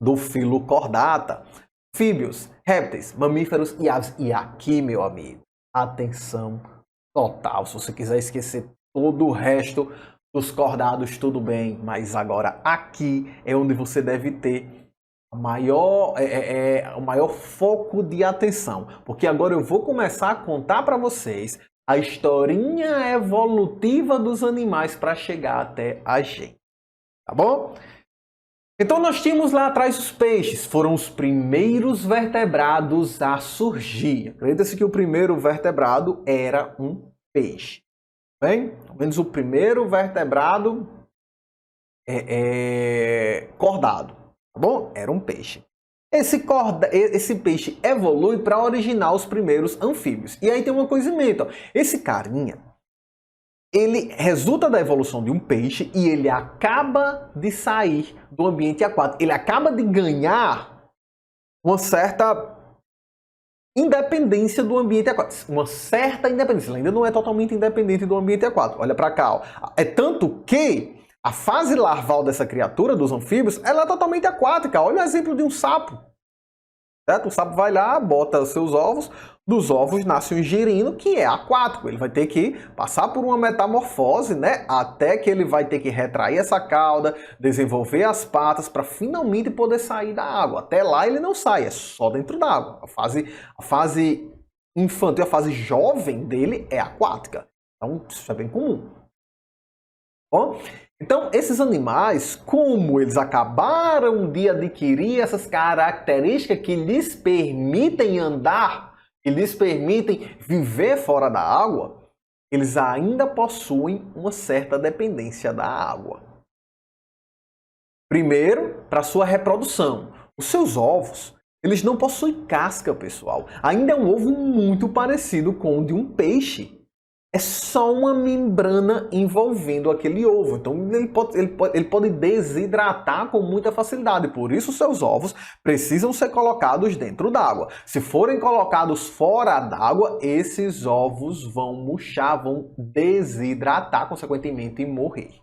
do filo Chordata, anfíbios, répteis, mamíferos e aves. E aqui, meu amigo, atenção total. Se você quiser esquecer todo o resto dos cordados, tudo bem, mas agora aqui é onde você deve ter o maior foco de atenção, porque agora eu vou começar a contar para vocês a historinha evolutiva dos animais para chegar até a gente, tá bom? Então nós tínhamos lá atrás os peixes, foram os primeiros vertebrados a surgir. Acredita-se que o primeiro vertebrado era um peixe. Bem, pelo menos o primeiro vertebrado cordado, tá bom? Era um peixe. Esse peixe evolui para originar os primeiros anfíbios. E aí tem uma coisa em mente, ó. Esse carinha, ele resulta da evolução de um peixe e ele acaba de sair do ambiente aquático. Ele acaba de ganhar uma certa independência do ambiente aquático. Uma certa independência. Ele ainda não é totalmente independente do ambiente aquático. Olha para cá. Ó. É tanto que a fase larval dessa criatura, dos anfíbios, ela é totalmente aquática. Olha o exemplo de um sapo. Certo? O sapo vai lá, bota os seus ovos. Dos ovos nasce um girino que é aquático. Ele vai ter que passar por uma metamorfose, né? Até que ele vai ter que retrair essa cauda, desenvolver as patas para finalmente poder sair da água. Até lá ele não sai, é só dentro da água. A fase infantil, a fase jovem dele é aquática. Então isso é bem comum. Bom, então esses animais, como eles acabaram de adquirir essas características que lhes permitem andar, que lhes permitem viver fora da água, eles ainda possuem uma certa dependência da água. Primeiro, para sua reprodução. Os seus ovos, eles não possuem casca, pessoal. Ainda é um ovo muito parecido com o de um peixe. É só uma membrana envolvendo aquele ovo. Então ele pode desidratar com muita facilidade. Por isso seus ovos precisam ser colocados dentro d'água. Se forem colocados fora d'água, esses ovos vão murchar, vão desidratar, consequentemente, e morrer.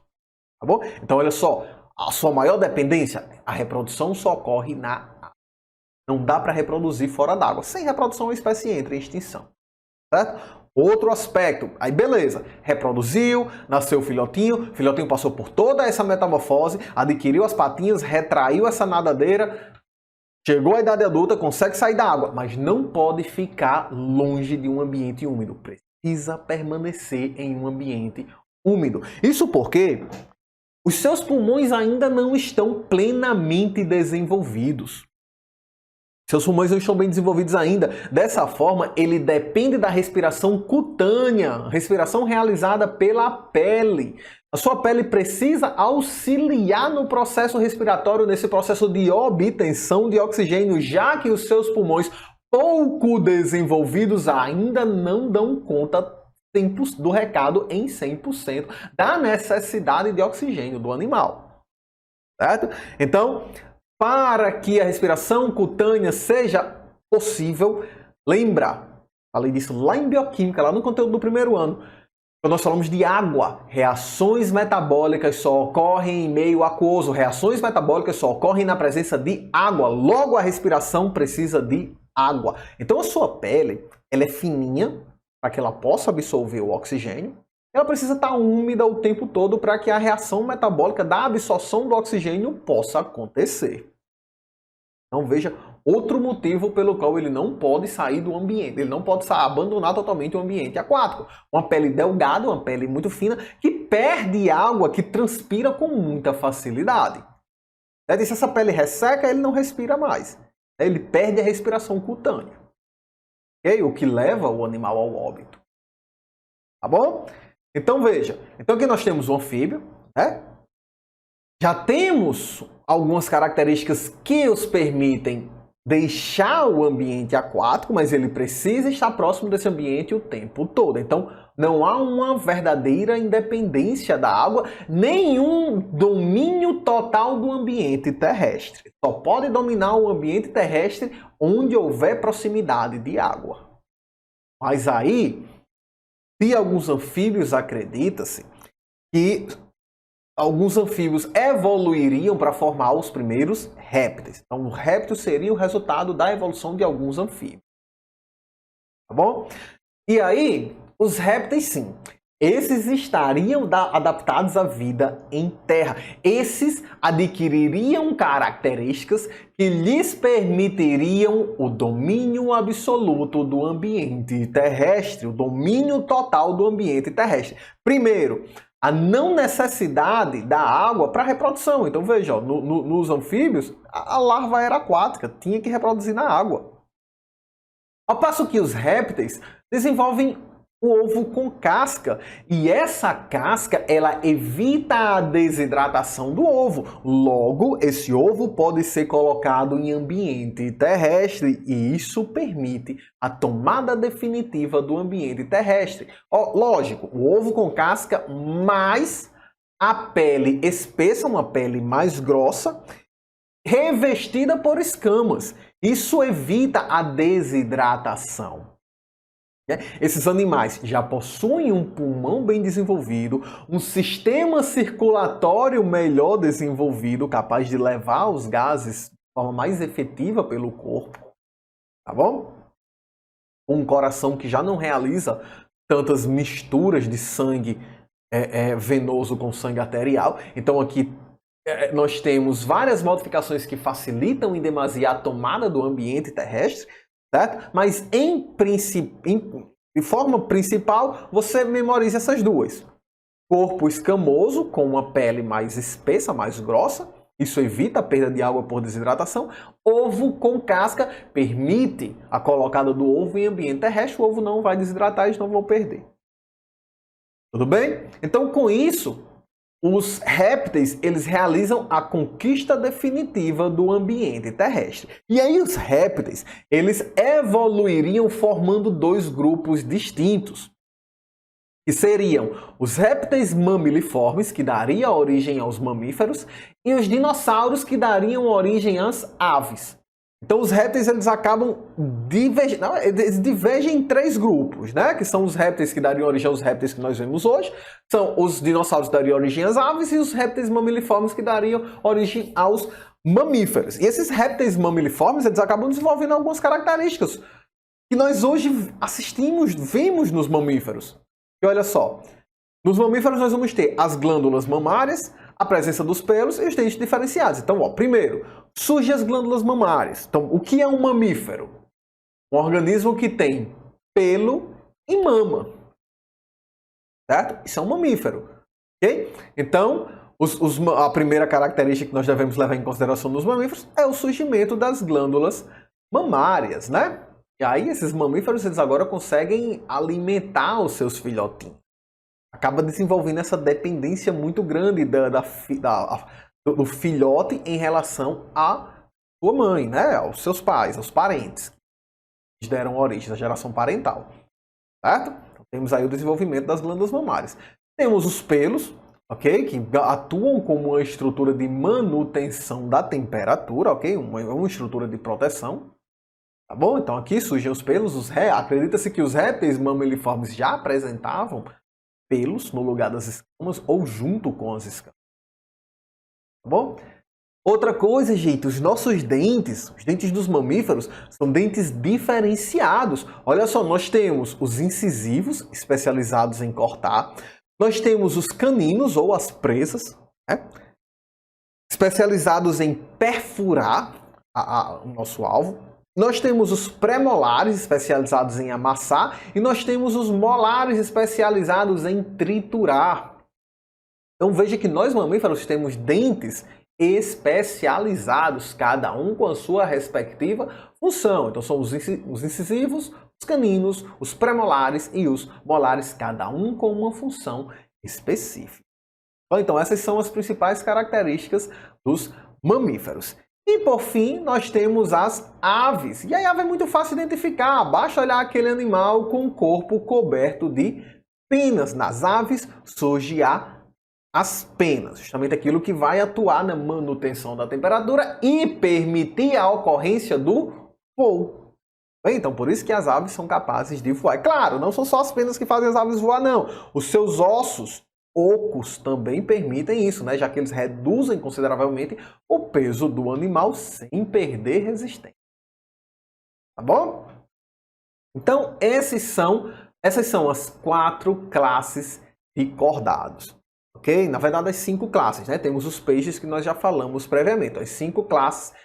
Tá bom? Então olha só, a sua maior dependência, a reprodução só ocorre na água. Não dá para reproduzir fora d'água. Sem reprodução, a espécie entra em extinção. Certo? Outro aspecto, aí beleza, reproduziu, nasceu o filhotinho passou por toda essa metamorfose, adquiriu as patinhas, retraiu essa nadadeira, chegou à idade adulta, consegue sair da água, mas não pode ficar longe de um ambiente úmido, precisa permanecer em um ambiente úmido. Isso porque os seus pulmões ainda não estão plenamente desenvolvidos. Seus pulmões não estão bem desenvolvidos ainda. Dessa forma, ele depende da respiração cutânea, respiração realizada pela pele. A sua pele precisa auxiliar no processo respiratório, nesse processo de obtenção de oxigênio, já que os seus pulmões pouco desenvolvidos ainda não dão conta do recado em 100% da necessidade de oxigênio do animal. Certo? Então, para que a respiração cutânea seja possível, lembra, falei disso lá em bioquímica, lá no conteúdo do primeiro ano, quando nós falamos de água, reações metabólicas só ocorrem em meio aquoso, reações metabólicas só ocorrem na presença de água, logo a respiração precisa de água. Então a sua pele, ela é fininha, para que ela possa absorver o oxigênio, ela precisa estar úmida o tempo todo para que a reação metabólica da absorção do oxigênio possa acontecer. Então veja outro motivo pelo qual ele não pode sair do ambiente, ele não pode abandonar totalmente o ambiente aquático. Uma pele delgada, uma pele muito fina, que perde água, que transpira com muita facilidade. E se essa pele resseca, ele não respira mais. Ele perde a respiração cutânea. O que leva o animal ao óbito. Tá bom? Então veja, então aqui nós temos o anfíbio, né? Já temos algumas características que os permitem deixar o ambiente aquático, mas ele precisa estar próximo desse ambiente o tempo todo. Então não há uma verdadeira independência da água, nenhum domínio total do ambiente terrestre. Só pode dominar o ambiente terrestre onde houver proximidade de água. Mas aí, de alguns anfíbios acredita-se que alguns anfíbios evoluiriam para formar os primeiros répteis. Então, o réptil seria o resultado da evolução de alguns anfíbios. Tá bom? E aí, os répteis, sim. Esses estariam adaptados à vida em terra. Esses adquiririam características que lhes permitiriam o domínio absoluto do ambiente terrestre, o domínio total do ambiente terrestre. Primeiro, a não necessidade da água para reprodução. Então veja, ó, nos anfíbios, a larva era aquática, tinha que reproduzir na água. Ao passo que os répteis desenvolvem o ovo com casca, e essa casca ela evita a desidratação do ovo. Logo, esse ovo pode ser colocado em ambiente terrestre e isso permite a tomada definitiva do ambiente terrestre. Lógico, o ovo com casca mais a pele espessa, uma pele mais grossa, revestida por escamas. Isso evita a desidratação. Esses animais já possuem um pulmão bem desenvolvido, um sistema circulatório melhor desenvolvido, capaz de levar os gases de forma mais efetiva pelo corpo, tá bom? Um coração que já não realiza tantas misturas de sangue venoso com sangue arterial. Então aqui nós temos várias modificações que facilitam em demasia a tomada do ambiente terrestre, certo? Mas de forma principal, você memoriza essas duas. Corpo escamoso, com uma pele mais espessa, mais grossa. Isso evita a perda de água por desidratação. Ovo com casca permite a colocada do ovo em ambiente terrestre. O ovo não vai desidratar e eles não vão perder. Tudo bem? Então, com isso, os répteis, eles realizam a conquista definitiva do ambiente terrestre. E aí os répteis, eles evoluiriam formando dois grupos distintos, que seriam os répteis mamiliformes, que dariam origem aos mamíferos, e os dinossauros, que dariam origem às aves. Então os répteis eles acabam divergem em três grupos, né? Que são os répteis que dariam origem aos répteis que nós vemos hoje, são os dinossauros que dariam origem às aves e os répteis mamiliformes que dariam origem aos mamíferos. E esses répteis mamiliformes eles acabam desenvolvendo algumas características que nós hoje vemos nos mamíferos. E olha só, nos mamíferos nós vamos ter as glândulas mamárias, a presença dos pelos e os dentes diferenciados. Então, ó, primeiro, surgem as glândulas mamárias. Então, o que é um mamífero? Um organismo que tem pelo e mama. Certo? Isso é um mamífero. Ok? Então, a primeira característica que nós devemos levar em consideração nos mamíferos é o surgimento das glândulas mamárias, né? E aí, esses mamíferos, eles agora conseguem alimentar os seus filhotinhos. Acaba desenvolvendo essa dependência muito grande do filhote em relação à sua mãe, né? Aos seus pais, aos parentes, que deram origem à geração parental, certo? Então, temos aí o desenvolvimento das glândulas mamárias. Temos os pelos, ok? Que atuam como uma estrutura de manutenção da temperatura, ok? Uma estrutura de proteção, tá bom? Então aqui surgem os pelos. Acredita-se que os répteis mamiliformes já apresentavam pelos no lugar das escamas ou junto com as escamas. Tá bom? Outra coisa, gente, os nossos dentes, os dentes dos mamíferos, são dentes diferenciados. Olha só, nós temos os incisivos, especializados em cortar. Nós temos os caninos, ou as né? Especializados em perfurar o nosso alvo. Nós temos os premolares, especializados em amassar, e nós temos os molares, especializados em triturar. Então veja que nós mamíferos temos dentes especializados, cada um com a sua respectiva função. Então são os incisivos, os caninos, os premolares e os molares, cada um com uma função específica. Então essas são as principais características dos mamíferos. E por fim, nós temos as aves. E a ave é muito fácil identificar. Basta olhar aquele animal com o corpo coberto de penas. Nas aves surge as penas, justamente aquilo que vai atuar na manutenção da temperatura e permitir a ocorrência do voo. Então, por isso que as aves são capazes de voar. Claro, não são só as penas que fazem as aves voar, não. Os seus ossos ocos também permitem isso, né? Já que eles reduzem consideravelmente o peso do animal sem perder resistência. Tá bom? Então, essas são as 4 classes de cordados. Ok? Na verdade, as 5 classes, né? Temos os peixes que nós já falamos previamente. As 5 classes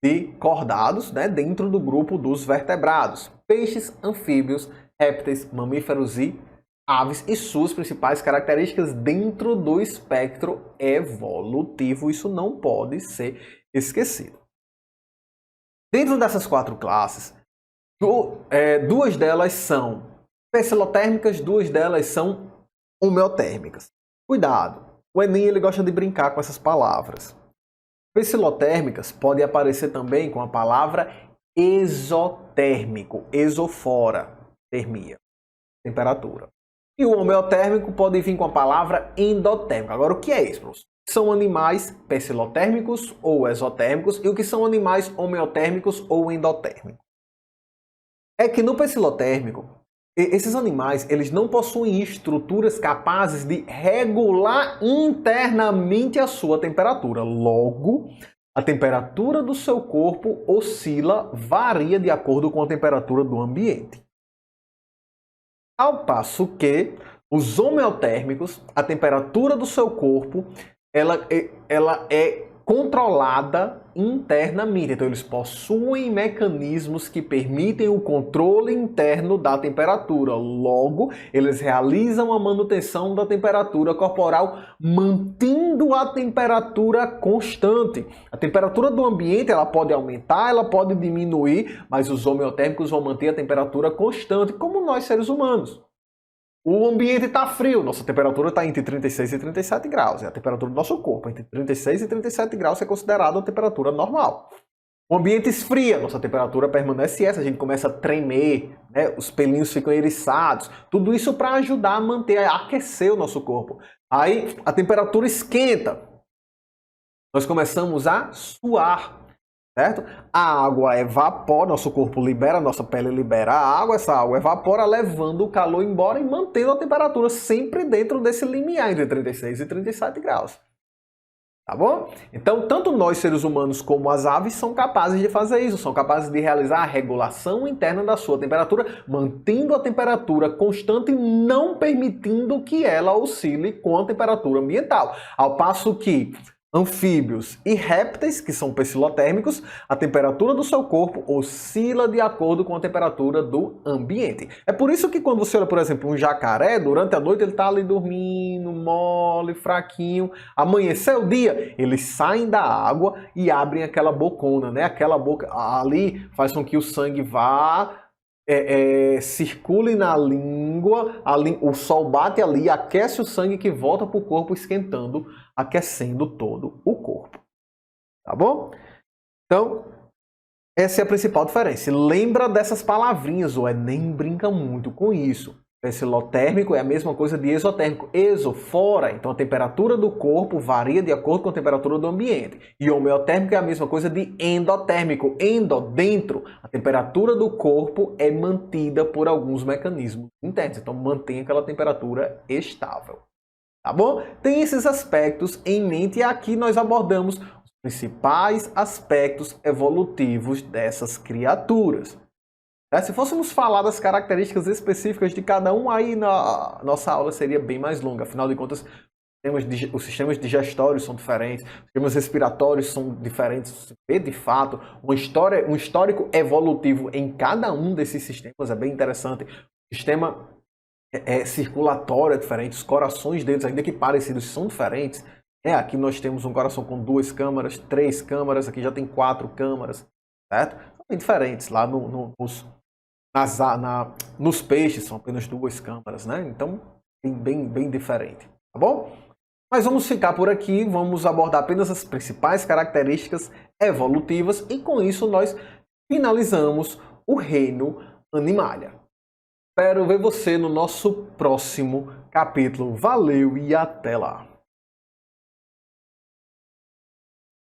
de cordados, né? Dentro do grupo dos vertebrados. Peixes, anfíbios, répteis, mamíferos e aves e suas principais características dentro do espectro evolutivo. Isso não pode ser esquecido. Dentro dessas 4 classes, 2 delas são pecilotérmicas, 2 delas são homeotérmicas. Cuidado, o Enem ele gosta de brincar com essas palavras. Pecilotérmicas pode aparecer também com a palavra exotérmico, exofora, termia, temperatura. E o homeotérmico pode vir com a palavra endotérmico. Agora, o que é isso, professor? São animais pecilotérmicos ou exotérmicos e o que são animais homeotérmicos ou endotérmicos? É que no pecilotérmico, esses animais eles não possuem estruturas capazes de regular internamente a sua temperatura. Logo, a temperatura do seu corpo oscila, varia de acordo com a temperatura do ambiente. Ao passo que os homeotérmicos, a temperatura do seu corpo ela é controlada internamente. Então, eles possuem mecanismos que permitem o controle interno da temperatura. Logo, eles realizam a manutenção da temperatura corporal, mantendo a temperatura constante. A temperatura do ambiente ela pode aumentar, ela pode diminuir, mas os homeotérmicos vão manter a temperatura constante, como nós seres humanos. O ambiente está frio, nossa temperatura está entre 36 e 37 graus. É a temperatura do nosso corpo. Entre 36 e 37 graus é considerada uma temperatura normal. O ambiente esfria, nossa temperatura permanece essa. A gente começa a tremer, né? Os pelinhos ficam eriçados. Tudo isso para ajudar a manter, a aquecer o nosso corpo. Aí a temperatura esquenta. Nós começamos a suar. Certo? A água evapora, nosso corpo libera, nossa pele libera a água, essa água evapora, levando o calor embora e mantendo a temperatura sempre dentro desse limiar entre 36 e 37 graus. Tá bom? Então, tanto nós, seres humanos, como as aves são capazes de fazer isso, são capazes de realizar a regulação interna da sua temperatura, mantendo a temperatura constante e não permitindo que ela oscile com a temperatura ambiental. Ao passo que anfíbios e répteis, que são pecilotérmicos, a temperatura do seu corpo oscila de acordo com a temperatura do ambiente. É por isso que quando você olha, por exemplo, um jacaré, durante a noite ele está ali dormindo, mole, fraquinho. Amanheceu o dia, eles saem da água e abrem aquela bocona, né? Aquela boca ali faz com que o sangue vá... circule na língua, o sol bate ali, aquece o sangue que volta para o corpo, esquentando, aquecendo todo o corpo. Tá bom? Então, essa é a principal diferença. Lembra dessas palavrinhas, o Enem brinca muito com isso. Pecilotérmico é a mesma coisa de exotérmico. Exo, fora. Então, a temperatura do corpo varia de acordo com a temperatura do ambiente. E homeotérmico é a mesma coisa de endotérmico. Endo, dentro. A temperatura do corpo é mantida por alguns mecanismos internos. Então, mantém aquela temperatura estável. Tá bom? Tem esses aspectos em mente e aqui nós abordamos os principais aspectos evolutivos dessas criaturas. Se fôssemos falar das características específicas de cada um, aí nossa aula seria bem mais longa. Afinal de contas, os sistemas digestórios são diferentes, os sistemas respiratórios são diferentes. Vê, de fato, um histórico evolutivo em cada um desses sistemas é bem interessante. O sistema circulatório é diferente, os corações deles, ainda que parecidos, são diferentes. Aqui nós temos um coração com 2 câmaras, 3 câmaras, aqui já tem 4 câmaras, certo? São bem diferentes. Lá nos peixes são apenas 2 câmaras, né? Então, bem diferente, tá bom? Mas vamos ficar por aqui, vamos abordar apenas as principais características evolutivas e com isso nós finalizamos o reino Animalia. Espero ver você no nosso próximo capítulo. Valeu e até lá!